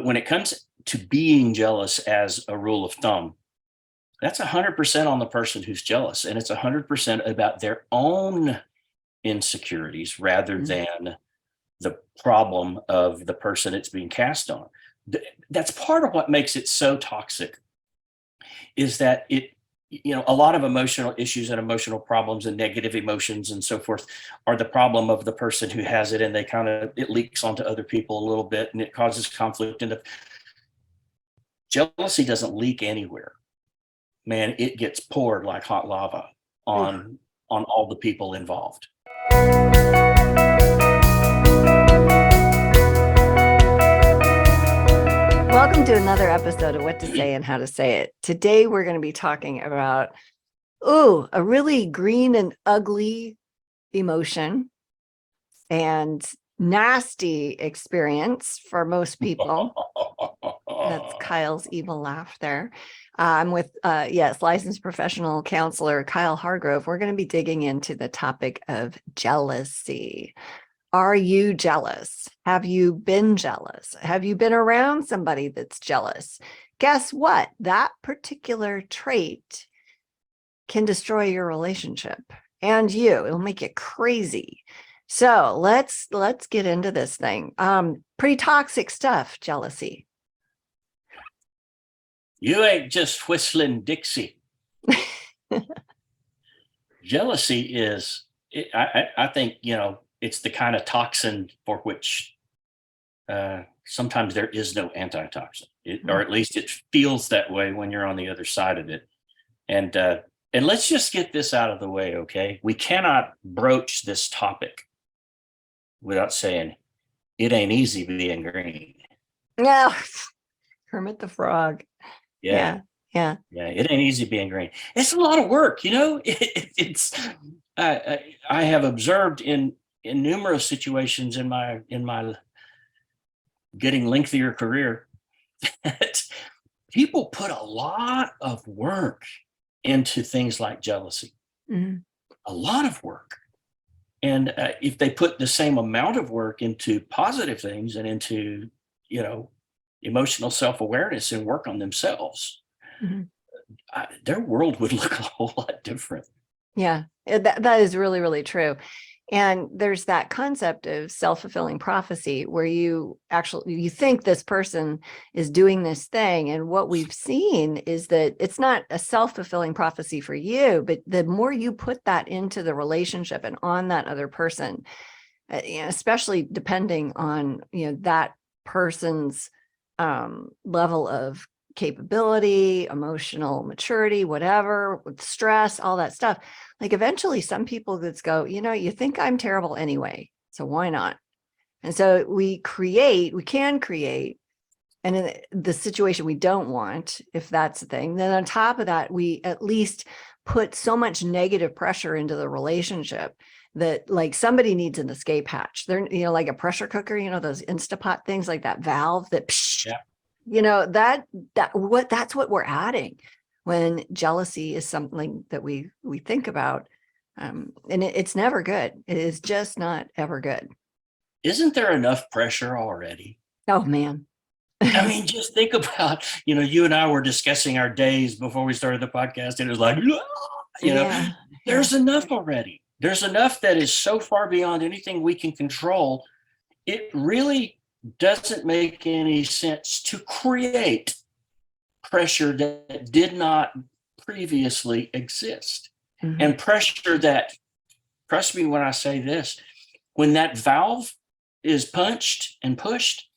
But when it comes to being jealous as a rule of thumb, that's 100% on the person who's jealous. And it's 100% about their own insecurities rather than the problem of the person it's being cast on. That's part of what makes it so toxic, is that a lot of emotional issues and emotional problems and negative emotions and so forth are the problem of the person who has it, and it leaks onto other people a little bit and it causes conflict. And jealousy doesn't leak anywhere, man. It gets poured like hot lava on all the people involved. Welcome to another episode of What to Say and How to Say It. Today, we're going to be talking about, a really green and ugly emotion and nasty experience for most people. That's Kyle's evil laugh there. I'm with, licensed professional counselor Kyle Hargrove. We're going to be digging into the topic of jealousy. Are you jealous? Have you been jealous? Have you been around somebody that's jealous? Guess what? That particular trait can destroy your relationship and you. It'll make it crazy. So let's get into this thing. Pretty toxic stuff, jealousy. You ain't just whistling Dixie. Jealousy is, I think, it's the kind of toxin for which sometimes there is no antitoxin, or at least it feels that way when you're on the other side of it. And let's just get this out of the way, okay? We cannot broach this topic without saying it ain't easy being green. No, Kermit the Frog. Yeah, it ain't easy being green. It's a lot of work, it's. I have observed in numerous situations in my getting lengthier career that people put a lot of work into things like jealousy. A lot of work. And if they put the same amount of work into positive things and into, emotional self-awareness and work on themselves, their world would look a whole lot different. Yeah, that is really, really true. And there's that concept of self-fulfilling prophecy where you think this person is doing this thing. And what we've seen is that it's not a self-fulfilling prophecy for you, but the more you put that into the relationship and on that other person, especially depending on, that person's level of capability, emotional maturity, whatever, with stress, all that stuff. Like eventually some people just go, you think I'm terrible anyway, so why not? And so we can create, and in the situation we don't want, if that's the thing, then on top of that, we at least put so much negative pressure into the relationship that like somebody needs an escape hatch. They're, like a pressure cooker, those Instapot things, like that valve that, that's what we're adding when jealousy is something that we think about. And it's never good. It is just not ever good. Isn't there enough pressure already? Oh, man. I mean, just think about, you and I were discussing our days before we started the podcast, and it was like, there's enough already. There's enough that is so far beyond anything we can control. It really doesn't make any sense to create pressure that did not previously exist. And pressure that, trust me when I say this, when that valve is punched and pushed,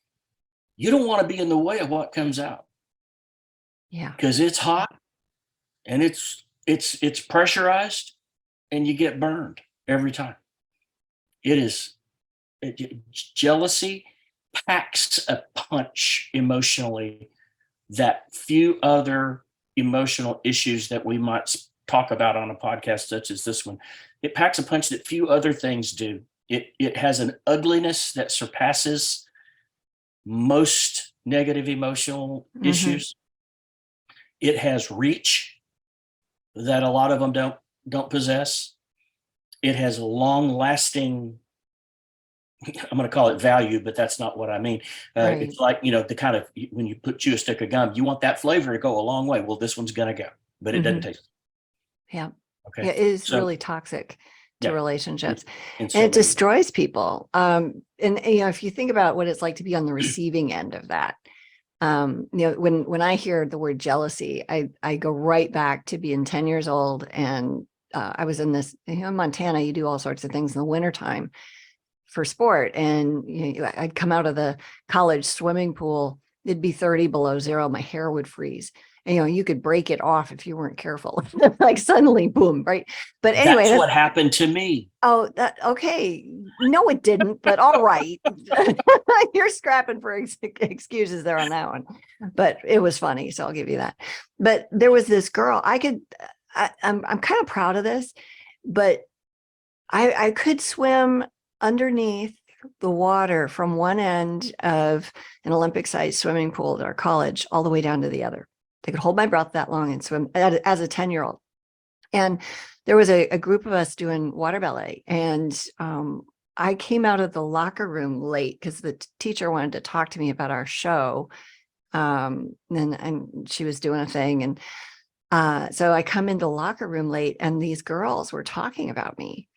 you don't want to be in the way of what comes out. Yeah. Because it's hot and it's pressurized and you get burned every time. Jealousy packs a punch emotionally that few other emotional issues that we might talk about on a podcast such as this one, it packs a punch that few other things do. It has an ugliness that surpasses most negative emotional issues. It has reach that a lot of them don't possess. It has long-lasting I'm going to call it value, but that's not what I mean. Right. It's like, the kind of, when you chew a stick of gum, you want that flavor to go a long way. Well, this one's going to go, but it doesn't taste. Yeah. Okay. Yeah, it is So, really toxic to yeah, relationships, in and so it many ways. destroys people. And if you think about what it's like to be on the receiving end of that, when I hear the word jealousy, I go right back to being 10 years old, and I was in this, in Montana, you do all sorts of things in the wintertime for sport, and I'd come out of the college swimming pool, it'd be 30 below zero, my hair would freeze, and you could break it off if you weren't careful. Like suddenly, boom, right? But anyway, That's what happened to me. oh, that okay. No, it didn't, but all right. You're scrapping for excuses there on that one. But it was funny, so I'll give you that. But there was this girl, I'm kind of proud of this, but I could swim underneath the water from one end of an Olympic-sized swimming pool at our college all the way down to the other. I could hold my breath that long and swim as a 10-year-old. And there was a group of us doing water ballet, and I came out of the locker room late because the teacher wanted to talk to me about our show. And she was doing a thing, and so I come into the locker room late, and these girls were talking about me.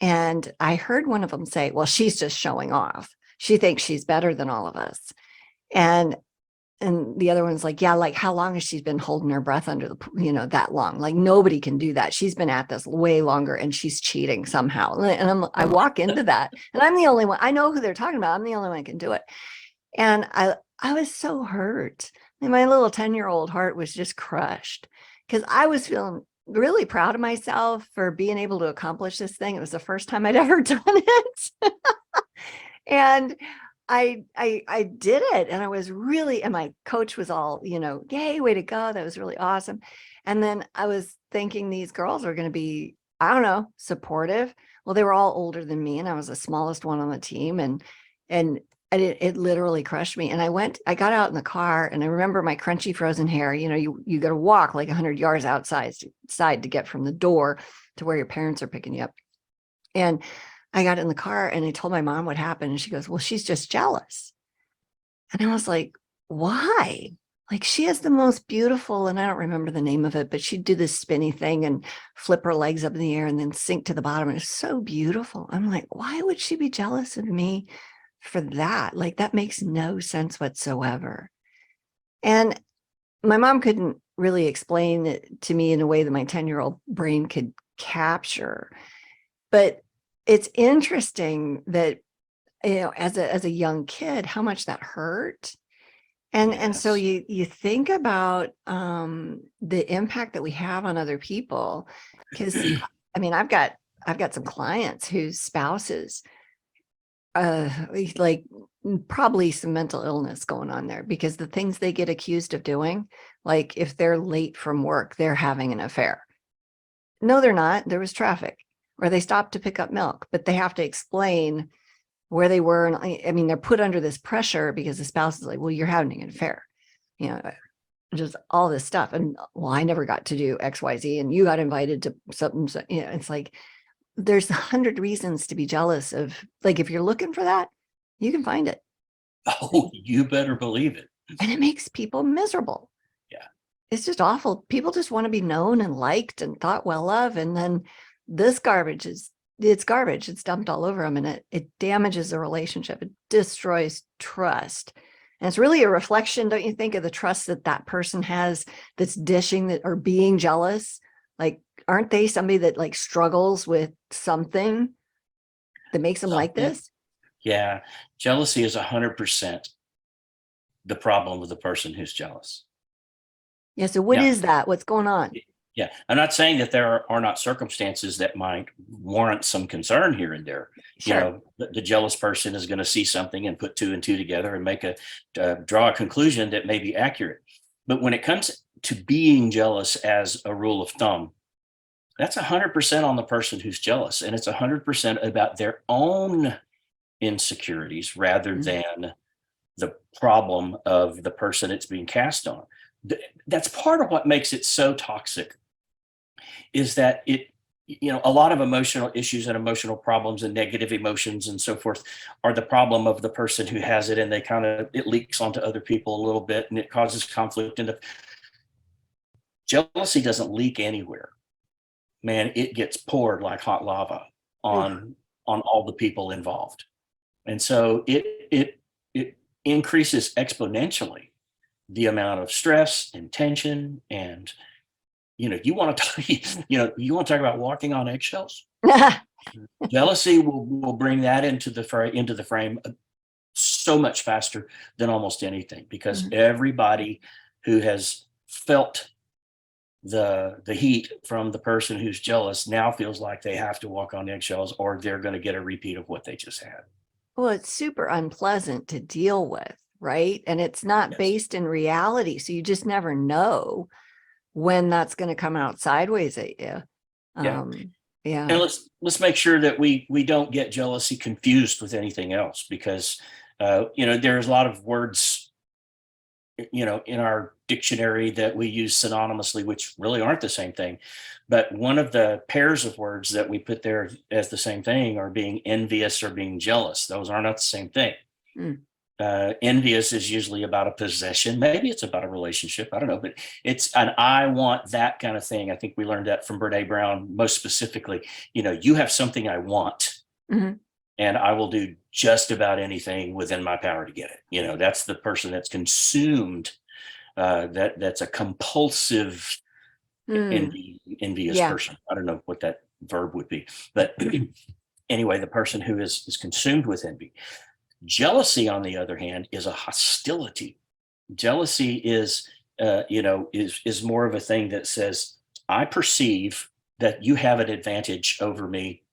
And I heard one of them say, well, she's just showing off. She thinks she's better than all of us. And the other one's like, yeah, like how long has she been holding her breath under the, that long? Like nobody can do that. She's been at this way longer, and she's cheating somehow. And I walk into that, and I'm the only one. I know who they're talking about. I'm the only one that can do it. And I was so hurt. And my little 10-year-old heart was just crushed, because I was feeling really proud of myself for being able to accomplish this thing. It was the first time I'd ever done it. And I did it, and I was really, and my coach was all, yay, way to go. That was really awesome. And then I was thinking these girls are going to be, I don't know, supportive. Well, they were all older than me, and I was the smallest one on the team. And it literally crushed me. And I got out in the car, and I remember my crunchy frozen hair, you got to walk like 100 yards outside to get from the door to where your parents are picking you up. And I got in the car, and I told my mom what happened, and she goes, well, she's just jealous. And I was like, why? Like, she has the most beautiful, and I don't remember the name of it, but she'd do this spinny thing and flip her legs up in the air and then sink to the bottom. And it's so beautiful. I'm like, why would she be jealous of me for that? Like, that makes no sense whatsoever. And my mom couldn't really explain it to me in a way that my 10-year-old brain could capture. But it's interesting that, as a young kid, how much that hurt. And so you think about the impact that we have on other people. Because I mean, I've got some clients whose spouses like probably some mental illness going on there, because the things they get accused of doing, like if they're late from work, they're having an affair. No, they're not. There was traffic, or they stopped to pick up milk, but they have to explain where they were. And I mean, they're put under this pressure because the spouse is like, well, you're having an affair, just all this stuff. And well, I never got to do XYZ, and you got invited to something. So, it's like, there's 100 reasons to be jealous of. Like, if you're looking for that, you can find it. Oh, you better believe it. And it makes people miserable. Yeah. It's just awful. People just want to be known and liked and thought well of. And then this garbage it's garbage. It's dumped all over them, and it damages the relationship. It destroys trust. And it's really a reflection, don't you think, of the trust that person has that's dishing that, or being jealous. Like, aren't they somebody that like struggles with something that makes them like this? Yeah. Jealousy is 100% the problem with the person who's jealous. Yeah. So what is that? What's going on? Yeah. I'm not saying that there are not circumstances that might warrant some concern here and there. Sure. The jealous person is going to see something and put two and two together and draw a conclusion that may be accurate. But when it comes to being jealous as a rule of thumb, that's 100% on the person who's jealous. And it's 100% about their own insecurities rather than the problem of the person it's being cast on. That's part of what makes it so toxic, is that a lot of emotional issues and emotional problems and negative emotions and so forth are the problem of the person who has it, and they it leaks onto other people a little bit, and it causes conflict. And jealousy doesn't leak anywhere, man. It gets poured like hot lava Oof. on all the people involved, and so it increases exponentially the amount of stress and tension. And you want to talk, you want to talk about walking on eggshells. Jealousy will bring that into the frame so much faster than almost anything, because everybody who has felt the heat from the person who's jealous now feels like they have to walk on eggshells, or they're going to get a repeat of what they just had. Well, it's super unpleasant to deal with, right? And it's not based in reality, so you just never know when that's going to come out sideways at you. Yeah. Yeah. And let's make sure that we don't get jealousy confused with anything else, because there's a lot of words in our dictionary that we use synonymously, which really aren't the same thing. But one of the pairs of words that we put there as the same thing are being envious or being jealous. Those are not the same thing. Envious is usually about a possession. Maybe it's about a relationship. I don't know, but it's an I want that kind of thing. I think we learned that from Brene Brown, most specifically. You have something I want, and I will do just about anything within my power to get it. That's the person that's consumed. That's a compulsive, envious person. I don't know what that verb would be, but anyway, the person who is consumed with envy. Jealousy, on the other hand, is a hostility. Jealousy is more of a thing that says, I perceive that you have an advantage over me,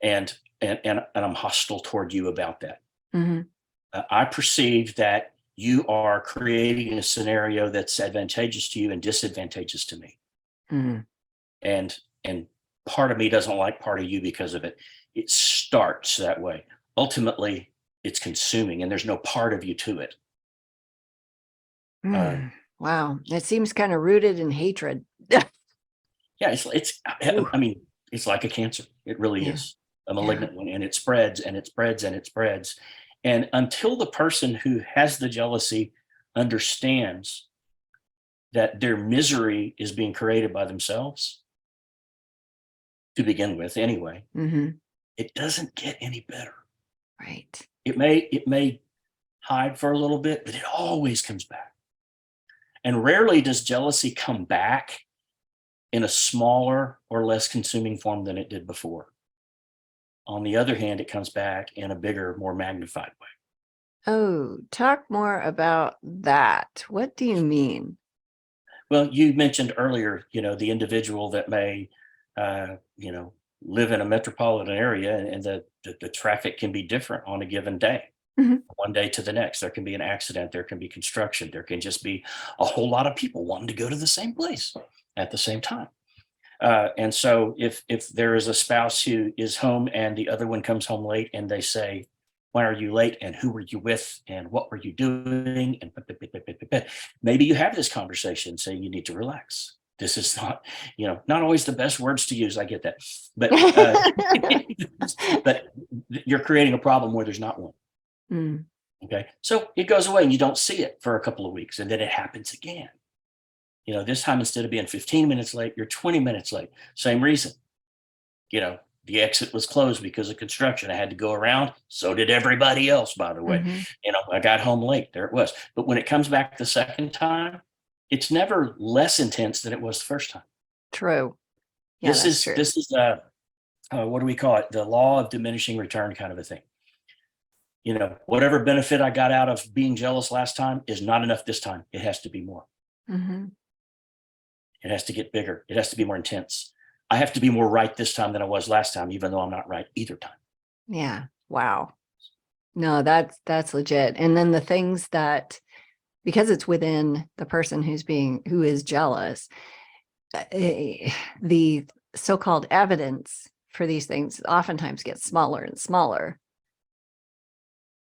and I'm hostile toward you about that. I perceive that you are creating a scenario that's advantageous to you and disadvantageous to me. And part of me doesn't like part of you because of it. It starts that way. Ultimately, it's consuming, and there's no part of you to it. Wow. It seems kind of rooted in hatred. Yeah, it's like a cancer. It really is a malignant one, and it spreads and it spreads and it spreads. And until the person who has the jealousy understands that their misery is being created by themselves, to begin with anyway, it doesn't get any better. Right. It may hide for a little bit, but it always comes back. And rarely does jealousy come back in a smaller or less consuming form than it did before. On the other hand, it comes back in a bigger, more magnified way. Oh, talk more about that. What do you mean? Well, you mentioned earlier, the individual that may, live in a metropolitan area, and the traffic can be different on a given day. One day to the next, there can be an accident, there can be construction, there can just be a whole lot of people wanting to go to the same place at the same time. And so if there is a spouse who is home and the other one comes home late, and they say, why are you late? And who were you with? And what were you doing? And maybe you have this conversation saying you need to relax. This is not, not always the best words to use. I get that. But, but you're creating a problem where there's not one. Okay. So it goes away and you don't see it for a couple of weeks, and then it happens again. This time, instead of being 15 minutes late, you're 20 minutes late. Same reason. The exit was closed because of construction. I had to go around. So did everybody else, by the way. I got home late. There it was. But when it comes back the second time, it's never less intense than it was the first time. True. Yeah, this is what do we call it? The law of diminishing return kind of a thing. Whatever benefit I got out of being jealous last time is not enough this time. It has to be more. It has to get bigger. It has to be more intense. I have to be more right this time than I was last time, even though I'm not right either time. Yeah. Wow. No, that's legit. And then the things that, because it's within the person who is jealous, the so-called evidence for these things oftentimes gets smaller and smaller.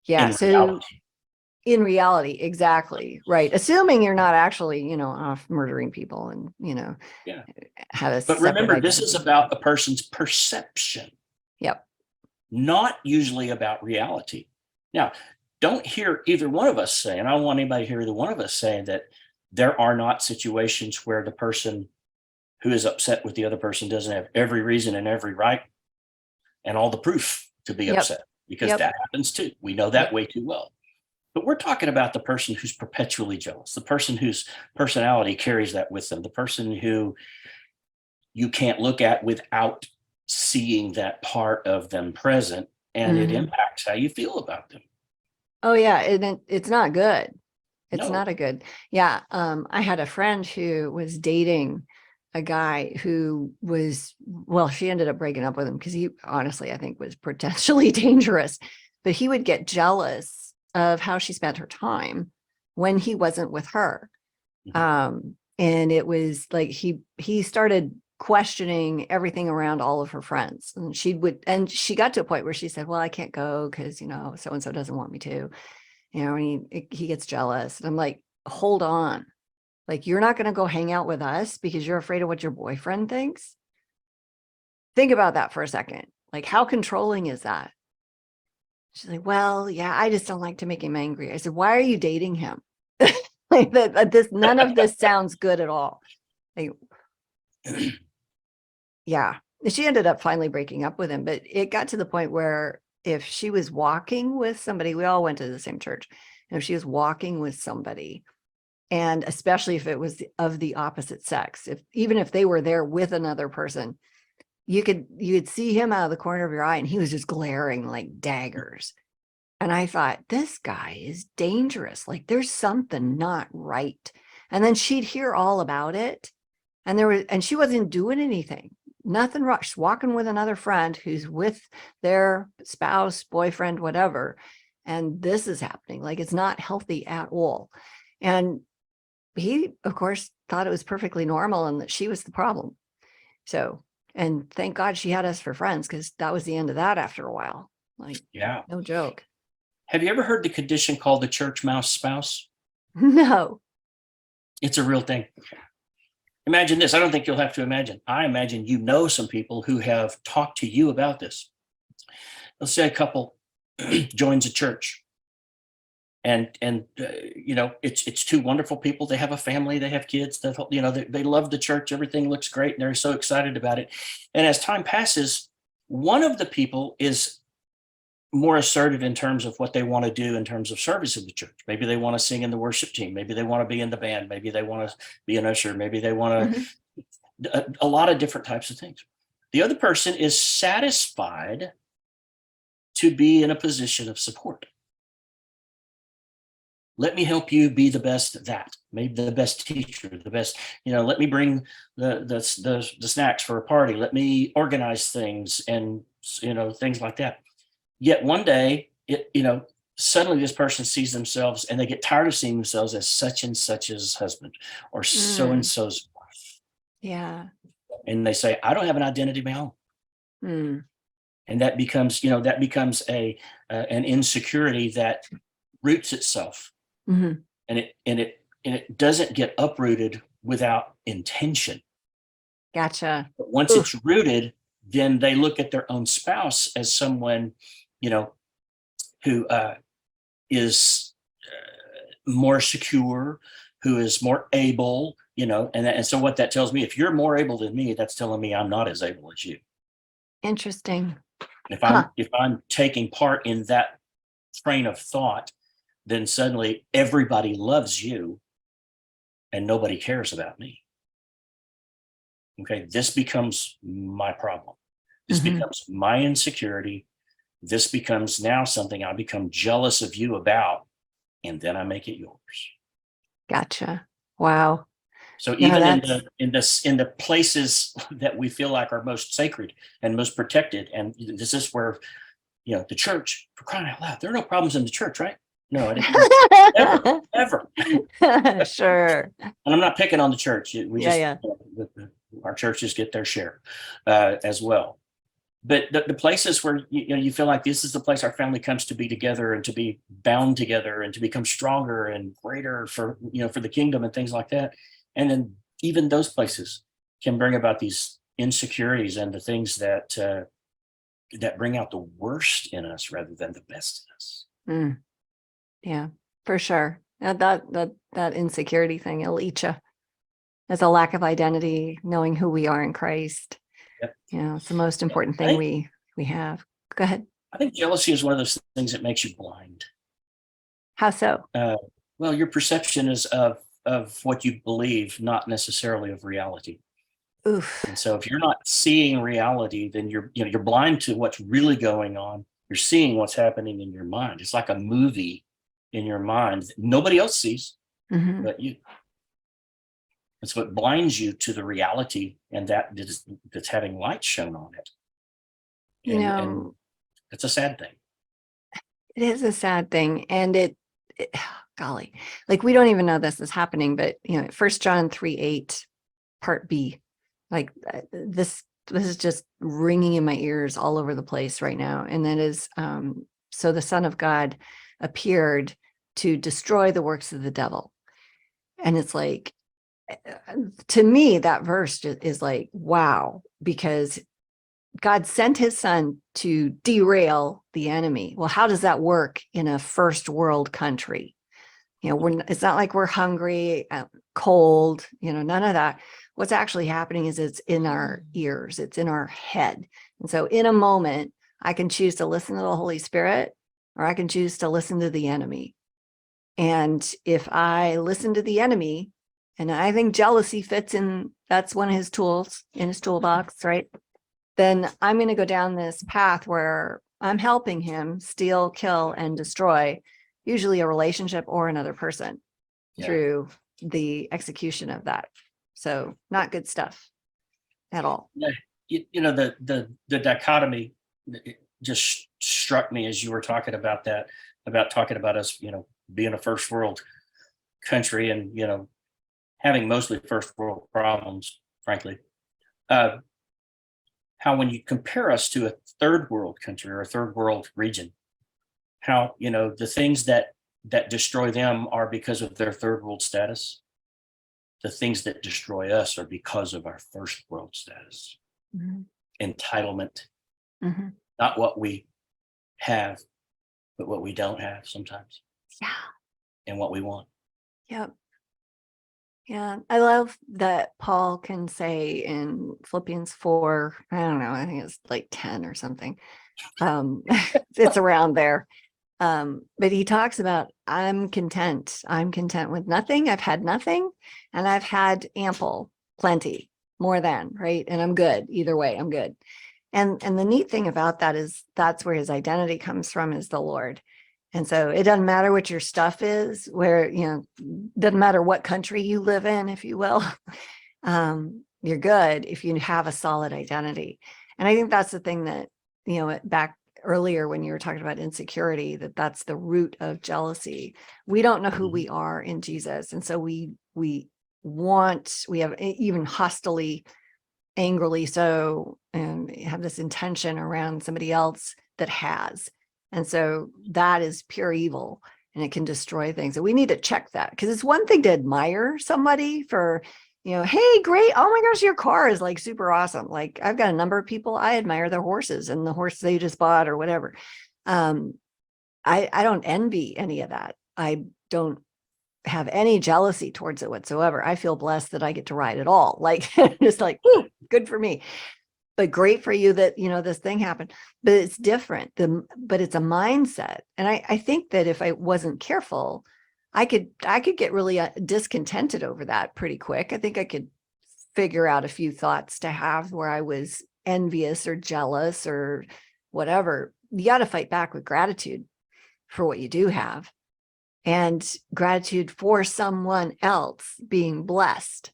Yeah. So In reality, exactly. Right. Assuming you're not actually, off murdering people and, Yeah. have a But separate remember, this is identity. about a person's perception, Yep. not usually about reality. Now, don't hear either one of us say, and I don't want anybody to hear either one of us saying that there are not situations where the person who is upset with the other person doesn't have every reason and every right and all the proof to be Yep. upset, because Yep. that happens too. We know that Yep. way too well. But we're talking about the person who's perpetually jealous, the person whose personality carries that with them, the person who you can't look at without seeing that part of them present, and it Mhm. impacts how you feel about them. Oh yeah. And it's not good. It's No. not a good. Yeah. I had a friend who was dating a guy who was, well, she ended up breaking up with him because he honestly, I think, was potentially dangerous, but he would get jealous of how she spent her time when he wasn't with her. And it was like he started questioning everything around all of her friends, and she got to a point where she said, well, I can't go because so and so doesn't want me to, and he gets jealous. And I'm like, hold on, like, you're not going to go hang out with us because you're afraid of what your boyfriend thinks. Think about that for a second. Like, how controlling is that? She's like, well, yeah, I just don't like to make him angry. I said, why are you dating him? Like none of this sounds good at all. Like, yeah. She ended up finally breaking up with him, but it got to the point where if she was walking with somebody, we all went to the same church, and if she was walking with somebody, and especially if it was of the opposite sex, even if they were there with another person, you could see him out of the corner of your eye, and he was just glaring like daggers. And I thought, this guy is dangerous. Like, there's something not right. And then she'd hear all about it. And she wasn't doing anything, nothing wrong. She's walking with another friend who's with their spouse, boyfriend, whatever. And this is happening. Like, it's not healthy at all. And he, of course, thought it was perfectly normal and that she was the problem. So, and thank God she had us for friends, because that was the end of that after a while. Like, Yeah. no joke. Have you ever heard the condition called the church mouse spouse? No. It's a real thing. Imagine this. I don't think you'll have to imagine. I imagine some people who have talked to you about this. Let's say a couple joins a church, and it's two wonderful people. They have a family, they have kids, they love the church, everything looks great, and they're so excited about it. And as time passes, one of the people is more assertive in terms of what they want to do in terms of service in the church. Maybe they want to sing in the worship team, maybe they want to be in the band, maybe they want to be an usher, maybe they want to a lot of different types of things. The other person is satisfied to be in a position of support. Let me help you be the best that, maybe the best teacher, the best, let me bring the snacks for a party. Let me organize things and, things like that. Yet one day, suddenly this person sees themselves, and they get tired of seeing themselves as such and such's husband or so and so's wife. Yeah. And they say, I don't have an identity of my own. And that becomes, an insecurity that roots itself. And it doesn't get uprooted without intention. Gotcha. But once it's rooted, then they look at their own spouse as someone, who is more secure, who is more able, and so what that tells me, if you're more able than me, that's telling me I'm not as able as you. Interesting. If I'm taking part in that train of thought, then suddenly everybody loves you and nobody cares about me. Okay, this becomes my problem. This becomes my insecurity. This becomes now something I become jealous of you about, and then I make it yours. Gotcha. Wow. So even in the places that we feel like are most sacred and most protected, and this is where, the church, for crying out loud, there are no problems in the church, right? No, I didn't. Ever. Sure. And I'm not picking on the church. Yeah. Our churches get their share as well. but the places where you feel like this is the place our family comes to be together and to be bound together and to become stronger and greater for for the kingdom and things like that. And then even those places can bring about these insecurities and the things that bring out the worst in us rather than the best in us. Mm, yeah, for sure. That insecurity thing, it'll eat you. As a lack of identity, knowing who we are in Christ. Yep. It's the most important thing we have. Go ahead. I think jealousy is one of those things that makes you blind. How so? Well, your perception is of what you believe, not necessarily of reality. Oof. And so if you're not seeing reality, then you're blind to what's really going on. You're seeing what's happening in your mind. It's like a movie in your mind that nobody else sees but you. It's what blinds you to the reality and that's having light shown on it. And it's a sad thing. It is a sad thing. And it golly, like we don't even know this is happening, but 1 John 3:8, part B, like this is just ringing in my ears all over the place right now. And that is, so the Son of God appeared to destroy the works of the devil. And it's like, to me, that verse is like, wow, because God sent his son to derail the enemy. Well, how does that work in a first world country? It's not like we're hungry, cold, none of that. What's actually happening is it's in our ears, it's in our head. And so in a moment, I can choose to listen to the Holy Spirit, or I can choose to listen to the enemy. And if I listen to the enemy, and I think jealousy fits in, that's one of his tools in his toolbox, right? Then I'm going to go down this path where I'm helping him steal, kill, and destroy, usually a relationship or another person through the execution of that. So not good stuff at all. The dichotomy just struck me as you were talking about that, about talking about us, being a first world country and, having mostly first world problems, frankly. How when you compare us to a third world country or a third world region, how, the things that destroy them are because of their third world status. The things that destroy us are because of our first world status. Entitlement, not what we have, but what we don't have sometimes. Yeah. And what we want. Yep. Yeah, I love that Paul can say in Philippians 4, I don't know, I think it's like 10 or something. It's around there. But he talks about, I'm content. I'm content with nothing. I've had nothing, and I've had ample, plenty, more than, right? And I'm good. Either way, I'm good. And the neat thing about that is that's where his identity comes from, is the Lord. And so it doesn't matter what your stuff is, where, doesn't matter what country you live in, if you will, you're good if you have a solid identity. And I think that's the thing that, back earlier when you were talking about insecurity, that's the root of jealousy. We don't know who we are in Jesus. And so we have even hostily, angrily so, and have this intention around somebody else that has. And so that is pure evil, and it can destroy things. And we need to check that, because it's one thing to admire somebody for, hey, great. Oh my gosh, your car is like super awesome. Like I've got a number of people, I admire their horses and the horse they just bought or whatever. I don't envy any of that. I don't have any jealousy towards it whatsoever. I feel blessed that I get to ride it all. Like, just like, woo, good for me. But great for you that, this thing happened, but it's different. But it's a mindset. And I think that if I wasn't careful, I could get really discontented over that pretty quick. I think I could figure out a few thoughts to have where I was envious or jealous or whatever. You got to fight back with gratitude for what you do have, and gratitude for someone else being blessed.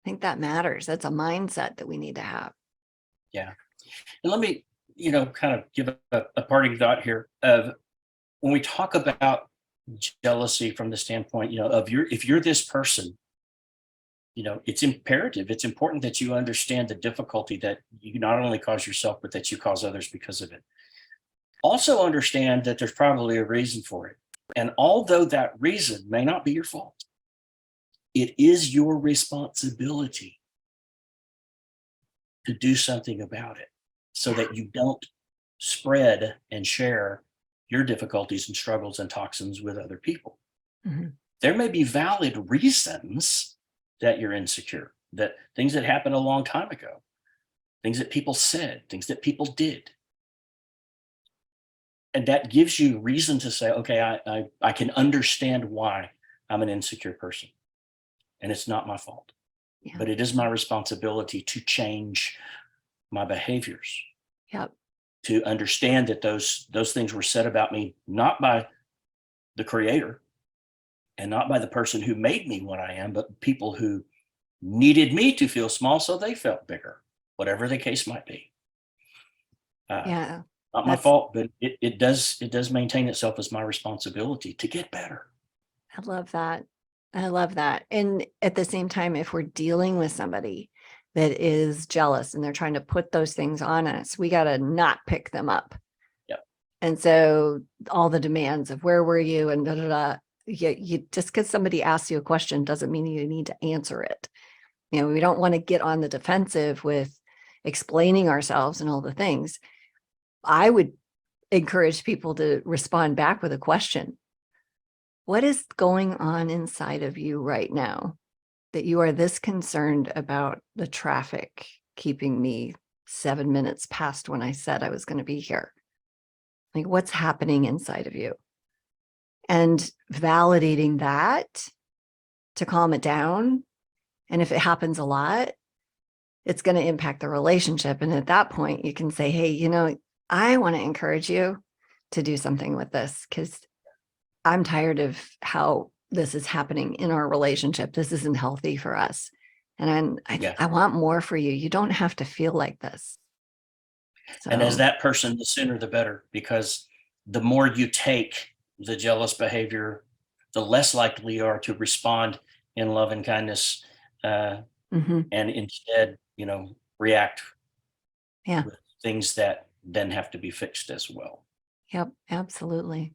I think that matters. That's a mindset that we need to have. Yeah. And let me, kind of give a parting thought here of when we talk about jealousy from the standpoint, of if you're this person, it's imperative. It's important that you understand the difficulty that you not only cause yourself, but that you cause others because of it. Also understand that there's probably a reason for it. And although that reason may not be your fault, it is your responsibility to do something about it so that you don't spread and share your difficulties and struggles and toxins with other people. Mm-hmm. There may be valid reasons that you're insecure, that things that happened a long time ago, things that people said, things that people did. And that gives you reason to say, okay, I can understand why I'm an insecure person. And it's not my fault. Yeah. But it is my responsibility to change my behaviors. Yep. To understand that those things were said about me, not by the creator and not by the person who made me what I am, but people who needed me to feel small so they felt bigger, whatever the case might be. Yeah. Not my fault, but it does maintain itself as my responsibility to get better. I love that. I love that. And at the same time, if we're dealing with somebody that is jealous and they're trying to put those things on us, we got to not pick them up. Yep. And so all the demands of where were you and da, da, da, you just because somebody asks you a question doesn't mean you need to answer it. We don't want to get on the defensive with explaining ourselves and all the things. I would encourage people to respond back with a question. What is going on inside of you right now that you are this concerned about the traffic keeping me 7 minutes past when I said I was going to be here? Like, what's happening inside of you? And validating that to calm it down. And if it happens a lot, it's going to impact the relationship. And at that point, you can say, hey, I want to encourage you to do something with this because I'm tired of how this is happening in our relationship. This isn't healthy for us. And I want more for you. You don't have to feel like this. So, and as that person, the sooner the better, because the more you take the jealous behavior, the less likely you are to respond in love and kindness, and instead, react with things that then have to be fixed as well. Yep, absolutely.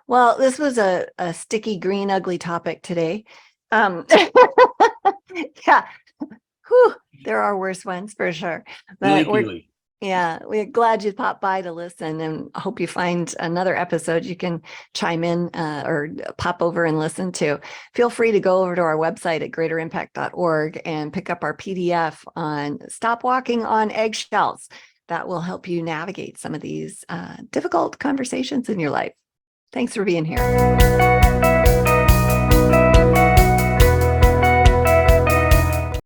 Well, this was a sticky, green, ugly topic today. Yeah, whew, there are worse ones for sure. But we're glad you popped by to listen, and I hope you find another episode you can chime in or pop over and listen to. Feel free to go over to our website at greaterimpact.org and pick up our PDF on Stop Walking on Eggshells. That will help you navigate some of these difficult conversations in your life. Thanks for being here.